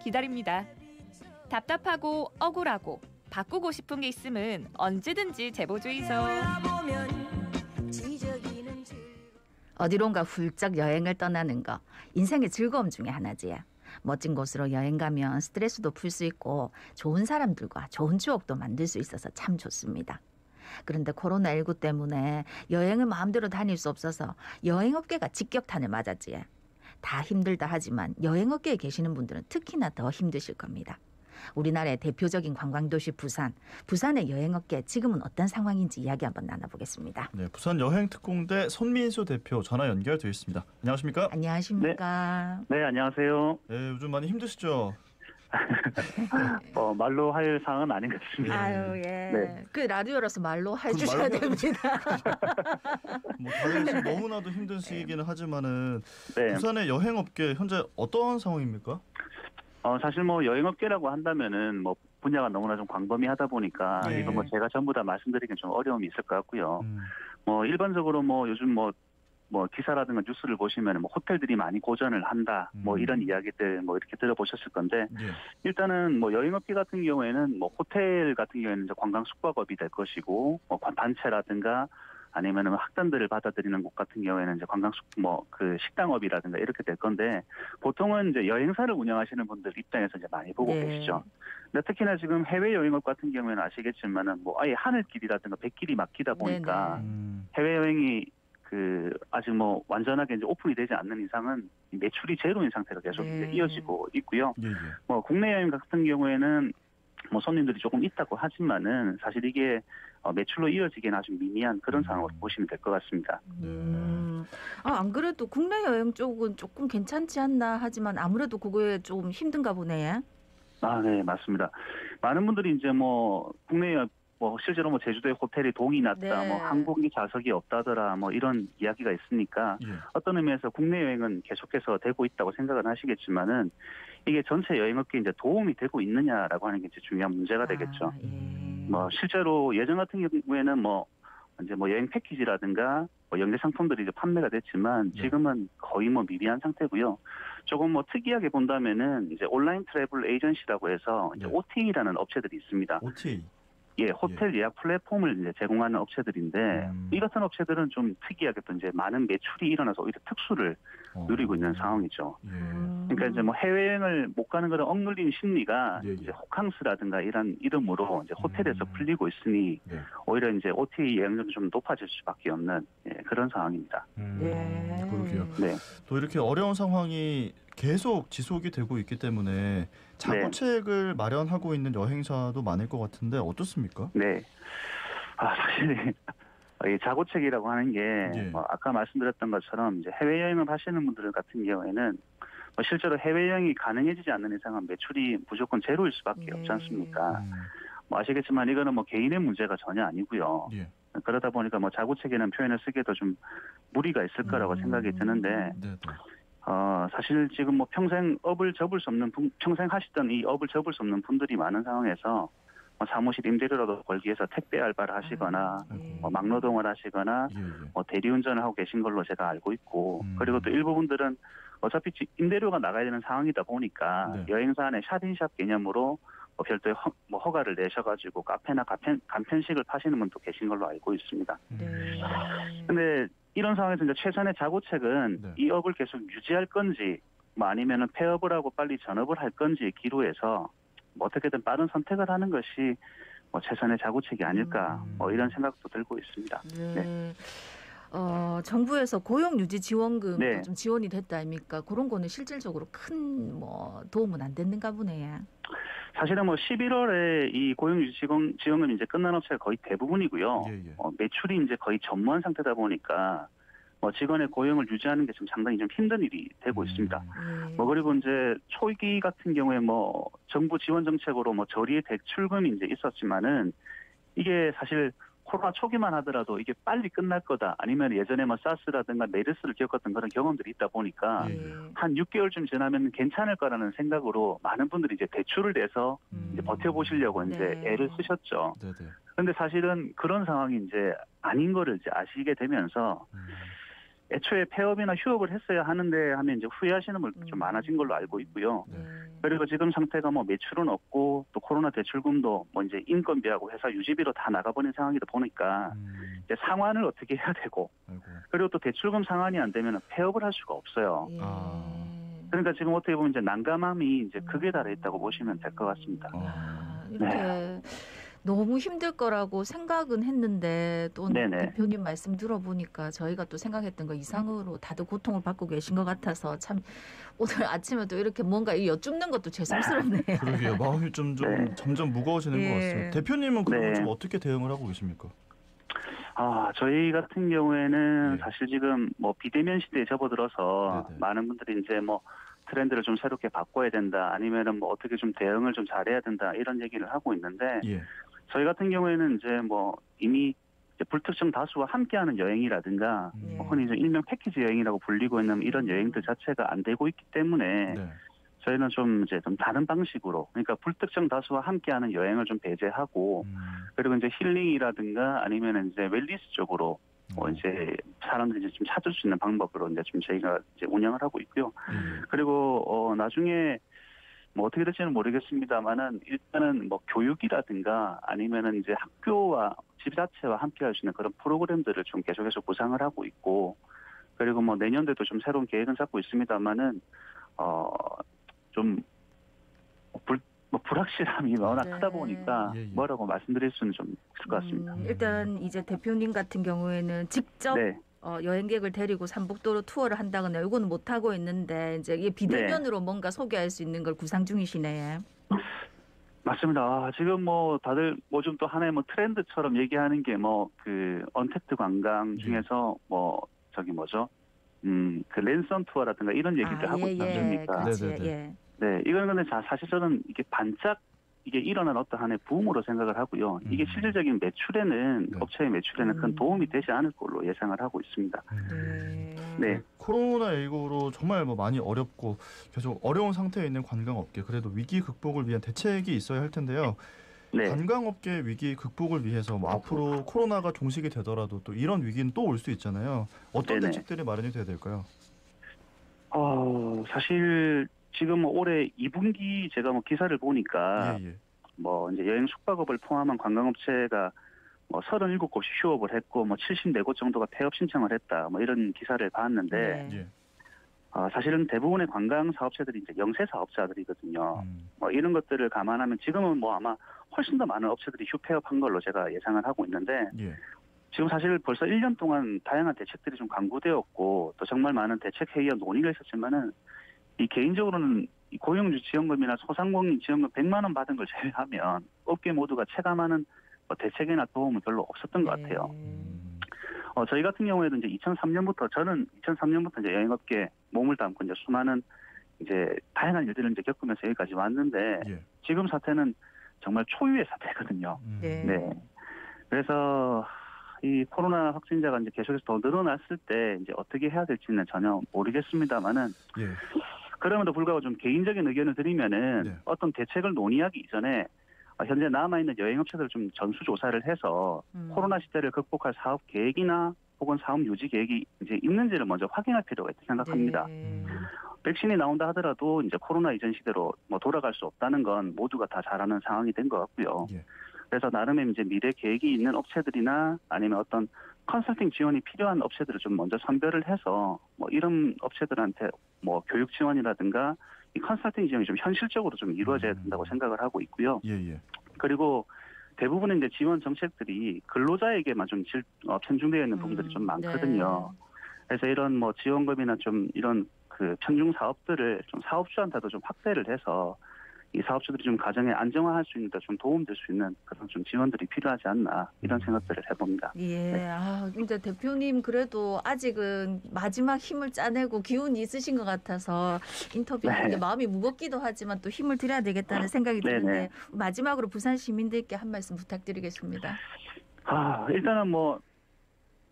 기다립니다. 답답하고 억울하고 바꾸고 싶은 게 있으면 언제든지 제보 주이소. 어디론가 훌쩍 여행을 떠나는 거 인생의 즐거움 중에 하나지. 멋진 곳으로 여행 가면 스트레스도 풀 수 있고 좋은 사람들과 좋은 추억도 만들 수 있어서 참 좋습니다. 그런데 코로나19 때문에 여행을 마음대로 다닐 수 없어서 여행업계가 직격탄을 맞았지. 다 힘들다 하지만 여행업계에 계시는 분들은 특히나 더 힘드실 겁니다. 우리나라의 대표적인 관광도시 부산. 부산의 여행업계 지금은 어떤 상황인지 이야기 한번 나눠보겠습니다. 네, 부산 여행특공대 손민수 대표 전화 연결되어 있습니다. 안녕하십니까? 안녕하십니까? 네, 안녕하세요. 네, 요즘 많이 힘드시죠? 말로 할 상황은 아닌 것 같습니다. 아유, 예. 네. 그 라디오라서 말로 해주셔야 됩니다. 뭐 다들 지금 너무나도 힘든 시기기는 하지만은 네. 부산의 여행업계 현재 어떤 상황입니까? 사실 뭐 여행업계라고 한다면은 뭐 분야가 너무나 좀 광범위하다 보니까 네. 이거 뭐 제가 전부 다 말씀드리기는 좀 어려움이 있을 것 같고요. 뭐 일반적으로 뭐 요즘 뭐 기사라든가 뉴스를 보시면 뭐 호텔들이 많이 고전을 한다, 뭐 이런 이야기들 뭐 이렇게 들어보셨을 건데 예. 일단은 뭐 여행업계 같은 경우에는 뭐 호텔 같은 경우에는 이제 관광 숙박업이 될 것이고 뭐 단체라든가 아니면은 학단들을 받아들이는 곳 같은 경우에는 이제 그 식당업이라든가 이렇게 될 건데 보통은 이제 여행사를 운영하시는 분들 입장에서 이제 많이 보고 네. 계시죠. 근데 특히나 지금 해외 여행업 같은 경우에는 아시겠지만은 뭐 아예 하늘길이라든가 백길이 막히다 보니까 해외 여행이 아직 뭐 완전하게 이제 오픈이 되지 않는 이상은 매출이 제로인 상태가 계속 이제 이어지고 있고요. 예, 예. 뭐 국내 여행 같은 경우에는 뭐 손님들이 조금 있다고 하지만은 사실 이게 매출로 이어지기는 아주 미미한 그런 상황으로 보시면 될 것 같습니다. 안 그래도 국내 여행 쪽은 조금 괜찮지 않나 하지만 아무래도 그거에 좀 힘든가 보네. 네, 맞습니다. 많은 분들이 이제 뭐 국내 뭐 실제로 뭐 제주도에 호텔이 동이 났다, 네. 뭐 항공기 좌석이 없다더라, 뭐 이런 이야기가 있으니까 예. 어떤 의미에서 국내 여행은 계속해서 되고 있다고 생각은 하시겠지만은 이게 전체 여행업계에 이제 도움이 되고 있느냐라고 하는 게 이제 중요한 문제가 되겠죠. 뭐 실제로 예전 같은 경우에는 뭐 이제 뭐 여행 패키지라든가 뭐 연계 상품들이 이제 판매가 됐지만 지금은 거의 뭐 미비한 상태고요. 조금 뭐 특이하게 본다면은 이제 온라인 트래블 에이전시라고 해서 이제 OTA라는 업체들이 있습니다. OTA. 예, 호텔 예약 플랫폼을 이제 제공하는 업체들인데 이 같은 업체들은 좀 특이하게 또 이제 많은 매출이 일어나서 오히려 특수를 누리고 있는 상황이죠. 예. 그러니까 이제 뭐 해외여행을 못 가는 거를 억눌린 심리가 예. 이제 호캉스라든가 이런 이름으로 이제 호텔에서 풀리고 있으니 네. 오히려 이제 OTA 여행률이 좀 높아질 수밖에 없는 그런 상황입니다. 그러게요. 네. 또 이렇게 어려운 상황이 계속 지속이 되고 있기 때문에 자구책을 마련하고 있는 여행사도 많을 것 같은데 어떻습니까? 네. 사실 이 자구책이라고 하는 게 아까 말씀드렸던 것처럼 이제 해외여행을 하시는 분들 같은 경우에는 실제로 해외여행이 가능해지지 않는 이상은 매출이 무조건 제로일 수밖에 없지 않습니까? 뭐 아시겠지만 이거는 뭐 개인의 문제가 전혀 아니고요. 그러다 보니까 뭐 자구책이라는 표현을 쓰기에도 좀 무리가 있을 거라고 생각이 드는데 사실 지금 뭐 평생 평생 하시던 이 업을 접을 수 없는 분들이 많은 상황에서 뭐 사무실 임대료라도 벌기 위해서 택배 알바를 하시거나 뭐 막노동을 하시거나 뭐 대리운전을 하고 계신 걸로 제가 알고 있고 그리고 또 일부 분들은 어차피 임대료가 나가야 되는 상황이다 보니까 여행사 안에 샷인샵 개념으로 뭐 별도의 허가를 내셔가지고 카페나 간편식을 파시는 분도 계신 걸로 알고 있습니다. 근데 이런 상황에서 이제 최선의 자구책은 이 업을 계속 유지할 건지 뭐 아니면은 폐업을 하고 빨리 전업을 할 건지 기로해서 뭐 어떻게든 빠른 선택을 하는 것이 뭐 최선의 자구책이 아닐까 뭐 이런 생각도 들고 있습니다. 네. 정부에서 고용유지 지원금도 좀 지원이 됐다 아닙니까? 그런 거는 실질적으로 큰 뭐 도움은 안 됐는가 보네요. 사실은 뭐 11월에 이 고용유지 지원금이 이제 끝난 업체가 거의 대부분이고요. 매출이 이제 거의 전무한 상태다 보니까 뭐 직원의 고용을 유지하는 게 좀 상당히 좀 힘든 일이 되고 있습니다. 뭐 그리고 이제 초기 같은 경우에 뭐 정부 지원 정책으로 뭐 저리의 대출금이 이제 있었지만은 이게 사실 코로나 초기만 하더라도 이게 빨리 끝날 거다. 아니면 예전에 뭐 사스라든가 메르스를 겪었던 그런 경험들이 있다 보니까 한 6개월쯤 지나면 괜찮을 거라는 생각으로 많은 분들이 이제 대출을 내서 이제 버텨보시려고 이제 애를 쓰셨죠. 그런데 사실은 그런 상황이 이제 아닌 거를 이제 아시게 되면서 애초에 폐업이나 휴업을 했어야 하는데 하면 이제 후회하시는 분들 좀 많아진 걸로 알고 있고요. 네. 그리고 지금 상태가 뭐 매출은 없고 또 코로나 대출금도 뭐 이제 인건비하고 회사 유지비로 다 나가버린 상황이다 보니까 이제 상환을 어떻게 해야 되고 아이고. 그리고 또 대출금 상환이 안 되면 폐업을 할 수가 없어요. 예. 아. 그러니까 지금 어떻게 보면 이제 난감함이 이제 극에 달해 있다고 보시면 될 것 같습니다. 아, 이렇게 너무 힘들 거라고 생각은 했는데 또 네네. 대표님 말씀 들어보니까 저희가 또 생각했던 거 이상으로 다들 고통을 받고 계신 것 같아서 참 오늘 아침에도 이렇게 뭔가 여쭙는 것도 죄송스럽네요. 그러게요. 마음이 좀 네. 점점 무거워지는 예. 것 같습니다. 대표님은 그러면 네. 좀 어떻게 대응을 하고 계십니까? 저희 같은 경우에는 예. 사실 지금 뭐 비대면 시대에 접어들어서 네네. 많은 분들이 이제 뭐 트렌드를 좀 새롭게 바꿔야 된다 아니면은 뭐 어떻게 좀 대응을 좀 잘해야 된다 이런 얘기를 하고 있는데 예. 저희 같은 경우에는 이제 뭐 이미 이제 불특정 다수와 함께하는 여행이라든가 음. 뭐 흔히 이제 일명 패키지 여행이라고 불리고 있는 이런 여행들 자체가 안 되고 있기 때문에 네. 저희는 좀 이제 좀 다른 방식으로 그러니까 불특정 다수와 함께하는 여행을 좀 배제하고 그리고 이제 힐링이라든가 아니면 이제 웰니스 쪽으로 이제 사람들이 이제 좀 찾을 수 있는 방법으로 이제 좀 저희가 이제 운영을 하고 있고요. 예. 그리고 나중에 뭐 어떻게 될지는 모르겠습니다만은 일단은 뭐 교육이라든가 아니면은 이제 학교와 지자체와 함께 할 수 있는 그런 프로그램들을 좀 계속해서 구상을 하고 있고 그리고 뭐 내년도에도 좀 새로운 계획은 잡고 있습니다만은 좀 불확실함이 워낙 네. 크다 보니까 예, 예. 뭐라고 말씀드릴 수는 좀 없을 것 같습니다. 일단 이제 대표님 같은 경우에는 직접 네. 여행객을 데리고 삼북도로 투어를 한다거나 이거는 못 하고 있는데 이제 이게 비대면으로 뭔가 소개할 수 있는 걸 구상 중이시네. 맞습니다. 지금 뭐 다들 뭐 좀 또 하나의 뭐 트렌드처럼 얘기하는 게 뭐 그 언택트 관광 중에서 뭐 저기 뭐죠? 그 랜선 투어라든가 이런 얘기를 하고 있지 않습니까? 그렇지. 네네네. 예. 네, 이거는 근데 사실 저는 이게 반짝 이게 일어난 어떤 하나의 붐으로 생각을 하고요. 이게 실질적인 매출에는 네. 업체의 매출에는 큰 도움이 되지 않을 걸로 예상을 하고 있습니다. 네. 코로나19로 정말 뭐 많이 어렵고 계속 어려운 상태에 있는 관광업계 그래도 위기 극복을 위한 대책이 있어야 할 텐데요. 네. 관광업계 위기 극복을 위해서 뭐 앞으로 코로나가 종식이 되더라도 또 이런 위기는 또 올 수 있잖아요. 어떤 네네. 대책들이 마련이 돼야 될까요? 사실 지금 올해 2분기 제가 뭐 기사를 보니까 예. 뭐 이제 여행 숙박업을 포함한 관광업체가 뭐 37곳이 휴업을 했고 뭐 74곳 정도가 폐업 신청을 했다. 뭐 이런 기사를 봤는데 네. 예. 사실은 대부분의 관광 사업체들이 이제 영세 사업자들이거든요. 음. 뭐 이런 것들을 감안하면 지금은 뭐 아마 훨씬 더 많은 업체들이 휴폐업한 걸로 제가 예상을 하고 있는데 예. 지금 사실 벌써 1년 동안 다양한 대책들이 좀 강구되었고 또 정말 많은 대책 회의와 논의가 있었지만은 이 개인적으로는 이 고용주 지원금이나 소상공인 지원금 100만 원 받은 걸 제외하면 업계 모두가 체감하는 뭐 대책이나 도움은 별로 없었던 것 같아요. 저희 같은 경우에도 이제 2003년부터 이제 여행업계 몸을 담고 이제 수많은 이제 다양한 일들을 이제 겪으면서 여기까지 왔는데 예. 지금 사태는 정말 초유의 사태거든요. 네. 네. 그래서 이 코로나 확진자가 이제 계속해서 더 늘어났을 때 이제 어떻게 해야 될지는 전혀 모르겠습니다만은 예. 그럼에도 불구하고 좀 개인적인 의견을 드리면은 네. 어떤 대책을 논의하기 이전에 현재 남아있는 여행업체들을 좀 전수조사를 해서 코로나 시대를 극복할 사업 계획이나 혹은 사업 유지 계획이 이제 있는지를 먼저 확인할 필요가 있다고 생각합니다. 네. 백신이 나온다 하더라도 이제 코로나 이전 시대로 뭐 돌아갈 수 없다는 건 모두가 다 잘 아는 상황이 된 것 같고요. 예. 그래서 나름의 이제 미래 계획이 있는 업체들이나 아니면 어떤 컨설팅 지원이 필요한 업체들을 좀 먼저 선별을 해서 뭐 이런 업체들한테 뭐 교육 지원이라든가 이 컨설팅 지원이 좀 현실적으로 좀 이루어져야 된다고 생각을 하고 있고요. 예. 그리고 대부분의 이제 지원 정책들이 근로자에게만 좀 편중되어 있는 부분들이 좀 많거든요. 그래서 이런 뭐 지원금이나 좀 이런 그 편중 사업들을 좀 사업주한테도 좀 확대를 해서 이 사업주들이 좀 가정에 안정화할 수 있는 데 좀 도움될 수 있는 그런 좀 지원들이 필요하지 않나 이런 생각들을 해봅니다. 예. 네. 근데 대표님 그래도 아직은 마지막 힘을 짜내고 기운이 있으신 것 같아서 인터뷰하는 게 마음이 무겁기도 하지만 또 힘을 드려야 되겠다는 생각이 드는데 마지막으로 부산 시민들께 한 말씀 부탁드리겠습니다. 일단은 뭐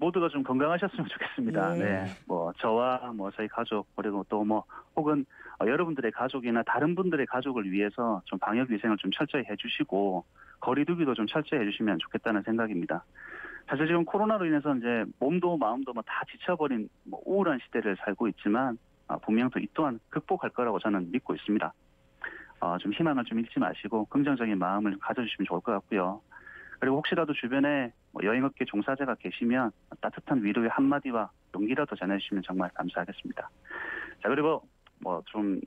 모두가 좀 건강하셨으면 좋겠습니다. 예. 네, 뭐 저와 뭐 저희 가족 그리고 또 뭐 혹은 여러분들의 가족이나 다른 분들의 가족을 위해서 좀 방역 위생을 좀 철저히 해주시고 거리두기도 좀 철저히 해주시면 좋겠다는 생각입니다. 사실 지금 코로나로 인해서 이제 몸도 마음도 다 지쳐버린 우울한 시대를 살고 있지만 분명 또 이 또한 극복할 거라고 저는 믿고 있습니다. 좀 희망을 좀 잃지 마시고 긍정적인 마음을 가져주시면 좋을 것 같고요. 그리고 혹시라도 주변에 여행업계 종사자가 계시면 따뜻한 위로의 한마디와 용기라도 전해주시면 정말 감사하겠습니다. 자, 그리고 좀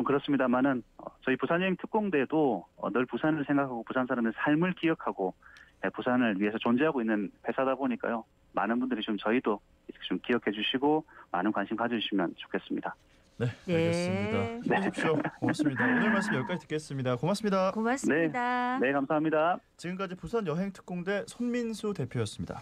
그렇습니다만은 저희 부산여행 특공대도 늘 부산을 생각하고 부산 사람의 삶을 기억하고 부산을 위해서 존재하고 있는 회사다 보니까요. 많은 분들이 좀 저희도 좀 기억해 주시고 많은 관심 가져주시면 좋겠습니다. 네, 알겠습니다. 네. 힘내십시오. 고맙습니다. 오늘 말씀 여기까지 듣겠습니다. 고맙습니다. 고맙습니다. 네, 감사합니다. 지금까지 부산 여행특공대 손민수 대표였습니다.